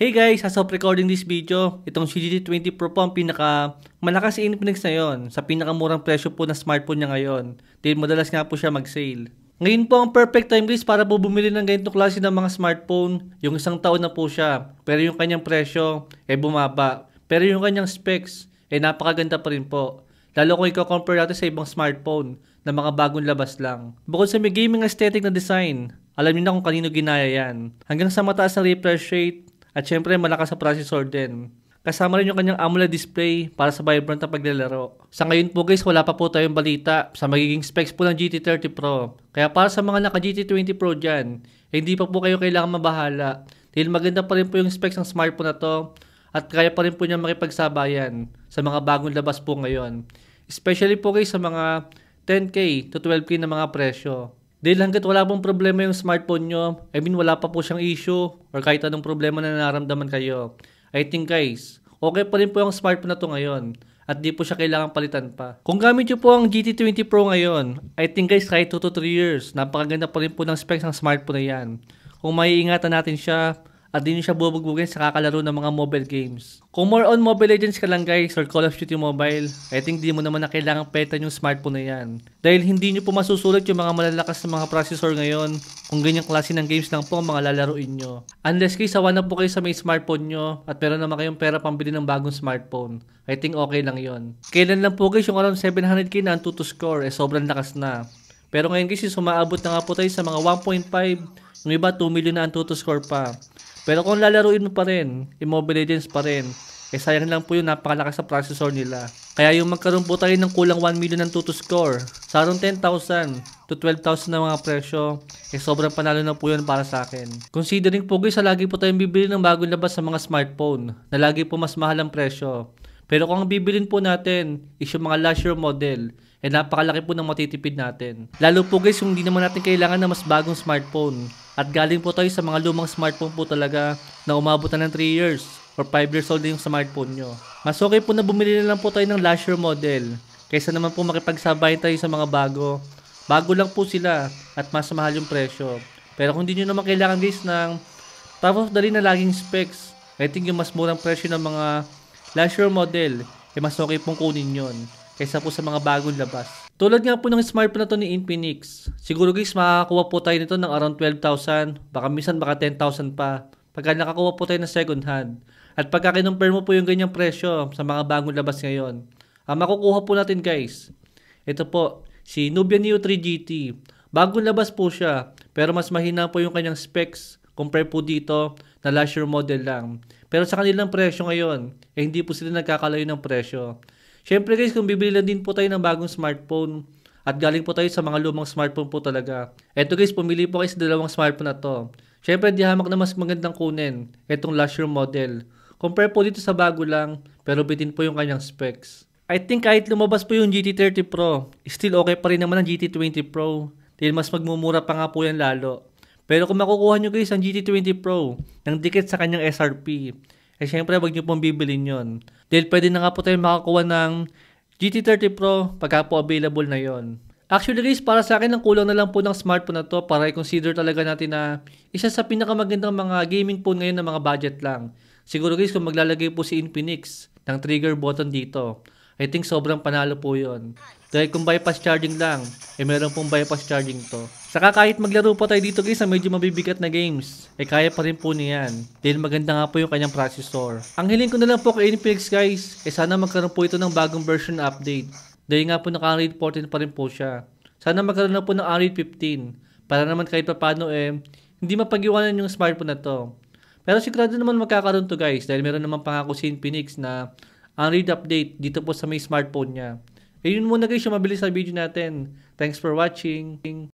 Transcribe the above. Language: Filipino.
Hey guys, as of recording this video, itong si GT20 Pro po ang malakas sa Infinix ngayon, sa pinakamurang presyo po na smartphone niya ngayon. Dahil madalas nga po siya mag-sale. Ngayon po ang perfect time guys para po bumili ng ganitong klase ng mga smartphone. Yung isang taon na po siya, pero yung kanyang presyo bumaba. Pero yung kanyang specs napakaganda pa rin po. Lalo kung i-compare natin sa ibang smartphone na mga bagong labas lang. Bukod sa may gaming aesthetic na design, alam niyo na kung kanino ginaya yan. Hanggang sa mataas na refresh rate, at syempre malakas sa processor din. Kasama rin yung kanyang AMOLED display para sa vibrant na paglalaro. Sa ngayon po guys, wala pa po tayong balita sa magiging specs po ng GT30 Pro. Kaya para sa mga naka GT20 Pro dyan, hindi pa po kayo kailangan mabahala. Dahil maganda pa rin po yung specs ng smartphone na to at kaya pa rin po niya makipagsabayan sa mga bagong labas po ngayon. Especially po guys sa mga 10K to 12K na mga presyo. Dahil hanggat wala pong problema yung smartphone nyo, wala pa po siyang issue or kahit anong problema na nararamdaman kayo. I think guys, okay pa rin po yung smartphone na to ngayon at di po siya kailangan palitan pa. Kung gamit nyo po ang GT20 Pro ngayon, I think guys kahit 2 to 3 years, napakaganda pa rin po ng specs ng smartphone na yan. Kung maiingatan natin siya, at di nyo siya bubugbugin sa kakalaro ng mga mobile games. Kung more on Mobile Legends ka lang guys or Call of Duty Mobile, I think di mo naman na kailangang petan yung smartphone na yan. Dahil hindi nyo po masusulit yung mga malalakas na mga processor ngayon kung ganyang klase ng games lang po ang mga lalaruin nyo. Unless guys sawa na po kayo sa may smartphone nyo at meron naman kayong pera pambili ng bagong smartphone, I think okay lang yon. Kailan lang po guys yung around 700k na Antutu score sobrang lakas na. Pero ngayon guys sumaabot na nga po tayo sa mga 1.5, yung iba 2 million na Antutu score pa. Pero kung lalaruin mo pa rin, Mobile Legends pa rin, sayang lang po yung napakalakas sa processor nila. Kaya yung magkaroon po tayo ng kulang 1 million ng Antutu score, sa around 10,000 to 12,000 na mga presyo, sobrang panalo na po yun para sa akin. Considering po guys, lagi po tayong bibili ng bagong labas sa mga smartphone, na lagi po mas mahal ang presyo. Pero kung ang bibilin po natin is yung mga last year model, napakalaki po ng matitipid natin. Lalo po guys, kung hindi naman natin kailangan ng mas bagong smartphone. At galing po tayo sa mga lumang smartphone po talaga na umabot na ng 3 years or 5 years old yung smartphone nyo. Mas okay po na bumili na lang po tayo ng last year model kaysa naman po makipagsabayan tayo sa mga bago. Bago lang po sila at mas mahal yung presyo. Pero kung hindi nyo naman kailangan guys ng top of the line na laging specs, I think yung mas murang presyo ng mga last year model, mas okay pong kunin yon kaysa po sa mga bagong labas. Tulad nga po ng smartphone na to ni Infinix, siguro guys makakakuha po tayo nito ng around 12,000, baka minsan baka 10,000 pa, pagka nakakuha po tayo ng second hand. At pagka kinumpare mo po yung ganyang presyo sa mga bagong labas ngayon, makukuha po natin guys, ito po, si Nubia Neo 3 GT. Bagong labas po siya, pero mas mahina po yung kanyang specs compare po dito na last year model lang. Pero sa kanilang presyo ngayon, hindi po sila nagkakalayo ng presyo. Syempre guys, kung bibili lang din po tayo ng bagong smartphone at galing po tayo sa mga lumang smartphone po talaga. Eto guys, pumili po kayo sa dalawang smartphone na to. Syempre, di hamak na mas magandang kunin etong last year model. Compare po dito sa bago lang, pero bitin po yung kanyang specs. I think kahit lumabas po yung GT30 Pro, still okay pa rin naman ang GT20 Pro. Dahil mas magmumura pa nga po yan lalo. Pero kung makukuha nyo guys ang GT20 Pro ng dikit sa kanyang SRP, syempre wag nyo pong bibilin yon. Dahil pwede na nga po tayo makakuha ng GT30 Pro pagka po available na yon. Actually guys, para sa akin ang kulang na lang po ng smartphone na to para i-consider talaga natin na isa sa pinakamagandang mga gaming phone ngayon na mga budget lang. Siguro guys, kung maglalagay po si Infinix ng trigger button dito, I think sobrang panalo po yon. Dahil kung bypass charging lang, meron pong bypass charging to. Saka kahit maglaro pa tayo dito guys sa medyo mabibigat na games, kaya pa rin po niyan. Dahil maganda nga po yung kanyang processor. Ang hiling ko na lang po kay Infinix guys, sana magkaroon po ito ng bagong version update. Dahil nga po naka-Android 14 pa rin po siya. Sana magkaroon na po ng Android 15. Para naman kahit pa paano hindi mapag-iwanan yung smartphone na to. Pero sigurado naman magkakaroon to guys. Dahil meron naman pangako si Infinix na Android update dito po sa may smartphone niya. Yun muna guys yung mabilis sa video natin. Thanks for watching.